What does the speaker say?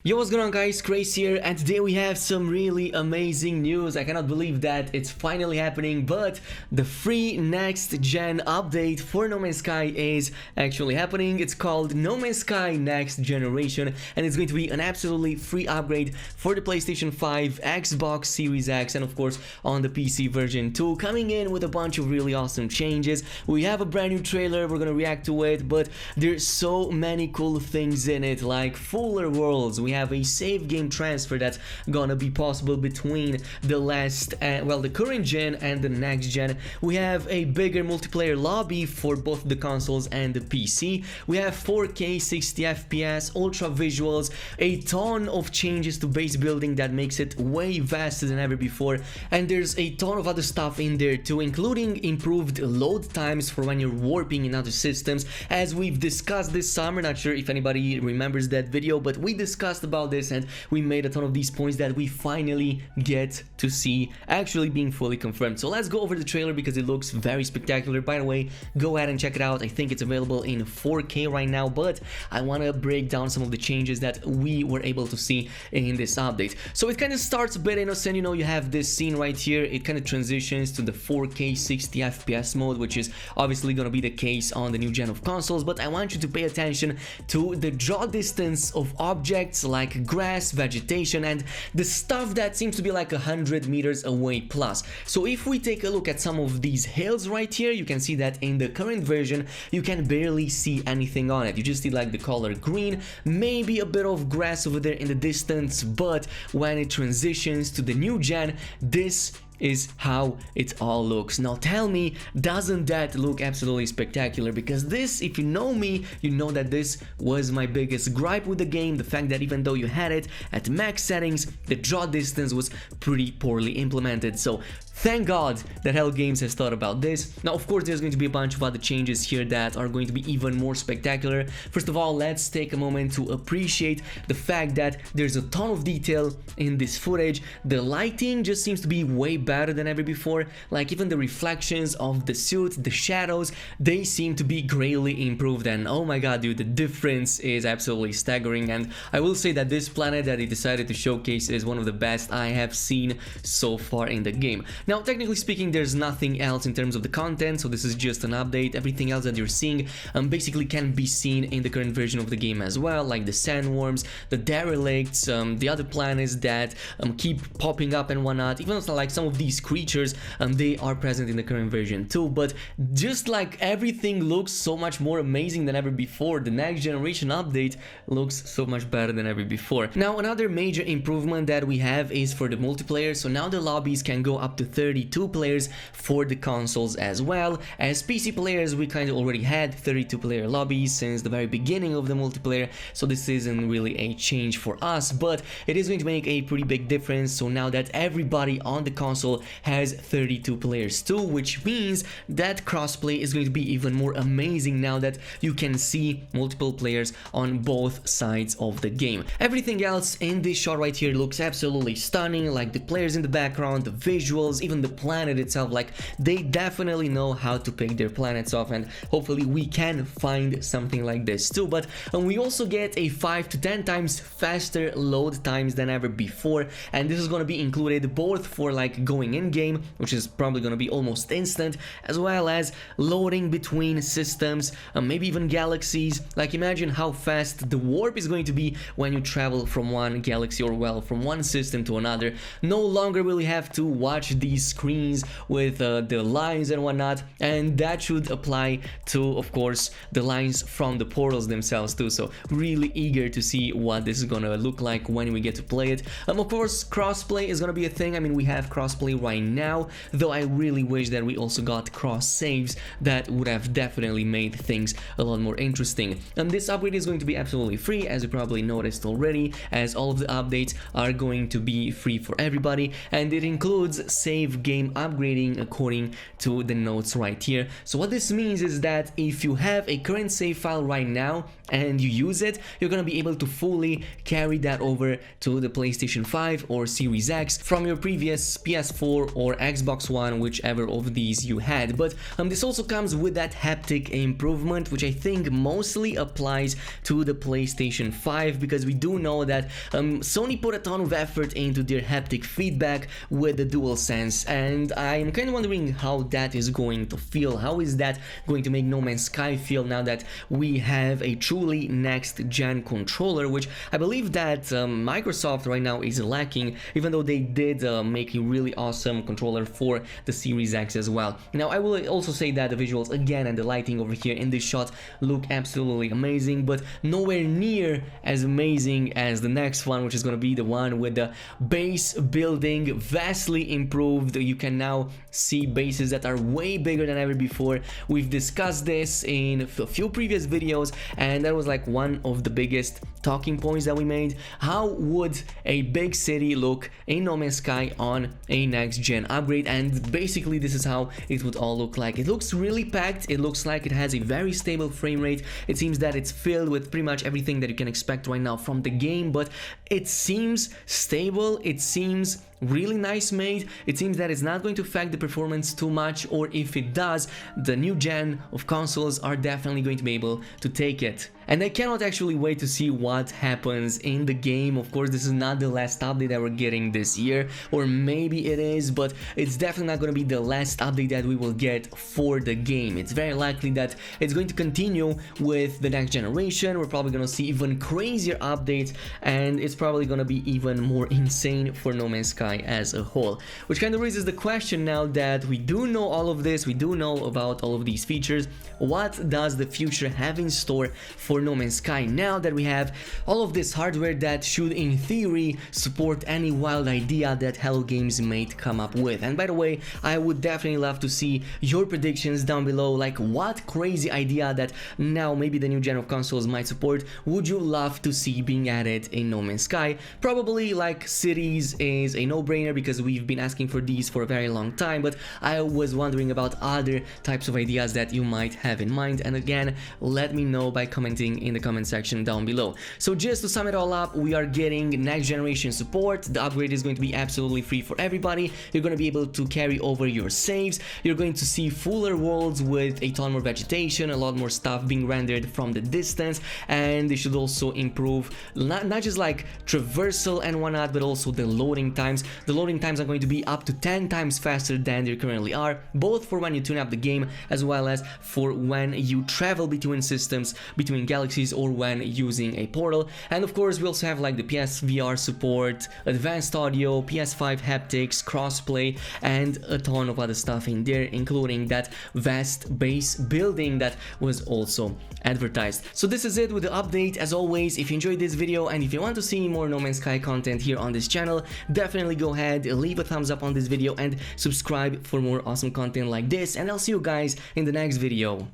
Yo, what's going on guys, Khraze here, and today we have some really amazing news. I cannot believe that it's finally happening, but the free next gen update for No Man's Sky is actually happening. It's called No Man's Sky Next Generation, and it's going to be an absolutely free upgrade for the PlayStation 5, Xbox Series X, and of course on the PC version too, coming in with a bunch of really awesome changes. We have a brand new trailer, we're gonna react to it, but there's so many cool things in it, like fuller worlds. We have a save game transfer that's gonna be possible between the the current gen and the next gen. We have a bigger multiplayer lobby for both the consoles and the PC. We have 4K 60 FPS, ultra visuals, a ton of changes to base building that makes it way faster than ever before, and there's a ton of other stuff in there too, including improved load times for when you're warping in other systems, as we've discussed this summer. Not sure if anybody remembers that video, but we discussed about this and we made a ton of these points that we finally get to see actually being fully confirmed. So let's go over the trailer because it looks very spectacular. By the way, go ahead and check it out. I think it's available in 4K right now, but I want to break down some of the changes that we were able to see in this update. So it kind of starts a bit innocent, you know, you have this scene right here. It kind of transitions to the 4K 60 FPS mode, which is obviously going to be the case on the new gen of consoles, but I want you to pay attention to the draw distance of objects like grass, vegetation, and the stuff that seems to be like 100 meters away plus. So if we take a look at some of these hills right here, you can see that in the current version you can barely see anything on it. You just see like the color green, maybe a bit of grass over there in the distance, but when it transitions to the new gen, this is how it all looks. Now tell me, doesn't that look absolutely spectacular? Because this, if you know me, you know that this was my biggest gripe with the game, the fact that even though you had it at max settings, the draw distance was pretty poorly implemented. So thank God that Hell Games has thought about this. Now of course there's going to be a bunch of other changes here that are going to be even more spectacular. First of all, let's take a moment to appreciate the fact that there's a ton of detail in this footage. The lighting just seems to be way better than ever before. Like even the reflections of the suit, the shadows, they seem to be greatly improved, and oh my god dude, the difference is absolutely staggering. And I will say that this planet that they decided to showcase is one of the best I have seen so far in the game. Now technically speaking, there's nothing else in terms of the content, so this is just an update. Everything else that you're seeing basically can be seen in the current version of the game as well, like the sandworms, the derelicts, the other planets that keep popping up and whatnot. Even though like some of these creatures, they are present in the current version too, but just like everything looks so much more amazing than ever before. The next generation update looks so much better than ever before. Now another major improvement that we have is for the multiplayer. So now the lobbies can go up to 32 players for the consoles as well. As PC players, we kind of already had 32 player lobbies since the very beginning of the multiplayer, so this isn't really a change for us, but it is going to make a pretty big difference. So now that everybody on the console has 32 players too, which means that crossplay is going to be even more amazing now that you can see multiple players on both sides of the game. Everything else in this shot right here looks absolutely stunning, like the players in the background, the visuals, even the planet itself. Like they definitely know how to pick their planets off, and hopefully we can find something like this too. But we also get a 5 to 10 times faster load times than ever before, and this is going to be included both for like going in game, which is probably going to be almost instant, as well as loading between systems, maybe even galaxies. Like imagine how fast the warp is going to be when you travel from one galaxy, or well, from one system to another. No longer will you have to watch these screens with the lines and whatnot, and that should apply to, of course, the lines from the portals themselves too. So really eager to see what this is gonna look like when we get to play it. Of course, crossplay is gonna be a thing. I mean, we have crossplay right now, though I really wish that we also got cross saves. That would have definitely made things a lot more interesting. And this upgrade is going to be absolutely free, as you probably noticed already, as all of the updates are going to be free for everybody, and it includes save game upgrading according to the notes right here. So what this means is that if you have a current save file right now and you use it, you're gonna be able to fully carry that over to the PlayStation 5 or Series X from your previous PS4 or Xbox One, whichever of these you had. But this also comes with that haptic improvement, which I think mostly applies to the PlayStation 5, because we do know that Sony put a ton of effort into their haptic feedback with the DualSense, and I'm kind of wondering how that is going to feel. How is that going to make No Man's Sky feel now that we have a truly next-gen controller, which I believe that Microsoft right now is lacking, even though they did make a really awesome controller for the Series X as well. Now, I will also say that the visuals again and the lighting over here in this shot look absolutely amazing, but nowhere near as amazing as the next one, which is going to be the one with the base building vastly improved. You can now see bases that are way bigger than ever before. We've discussed this in a few previous videos, and that was like one of the biggest talking points that we made. How would a big city look in No Man's Sky on a next gen upgrade? And basically this is how it would all look like. It looks really packed. It looks like it has a very stable frame rate. It seems that it's filled with pretty much everything that you can expect right now from the game, but it seems stable. It seems really nice made. It seems that it's not going to affect the performance too much, or if it does, the new gen of consoles are definitely going to be able to take it. And I cannot actually wait to see what happens in the game. Of course, this is not the last update that we're getting this year, or maybe it is, but it's definitely not going to be the last update that we will get for the game. It's very likely that it's going to continue with the next generation. We're probably going to see even crazier updates, and it's probably going to be even more insane for No Man's Sky as a whole. Which kind of raises the question, now that we do know all of this, we do know about all of these features, what does the future have in store for No Man's Sky now that we have all of this hardware that should in theory support any wild idea that Hello Games may come up with? And by the way, I would definitely love to see your predictions down below, like what crazy idea that now maybe the new gen of consoles might support would you love to see being added in No Man's Sky? Probably like cities is a no-brainer because we've been asking for these for a very long time, but I was wondering about other types of ideas that you might have in mind, and again, let me know by commenting in the comment section down below. So just to sum it all up, we are getting next generation support. The upgrade is going to be absolutely free for everybody. You're going to be able to carry over your saves. You're going to see fuller worlds with a ton more vegetation, a lot more stuff being rendered from the distance, and they should also improve not just like traversal and whatnot, but also the loading times. The loading times are going to be up to 10 times faster than they currently are, both for when you tune up the game as well as for when you travel between systems, between galaxies, or when using a portal. And of course we also have like the PSVR support, advanced audio, PS5 haptics, crossplay, and a ton of other stuff in there, including that vast base building that was also advertised. So this is it with the update. As always, if you enjoyed this video and if you want to see more No Man's Sky content here on this channel, definitely go ahead, leave a thumbs up on this video and subscribe for more awesome content like this, and I'll see you guys in the next video.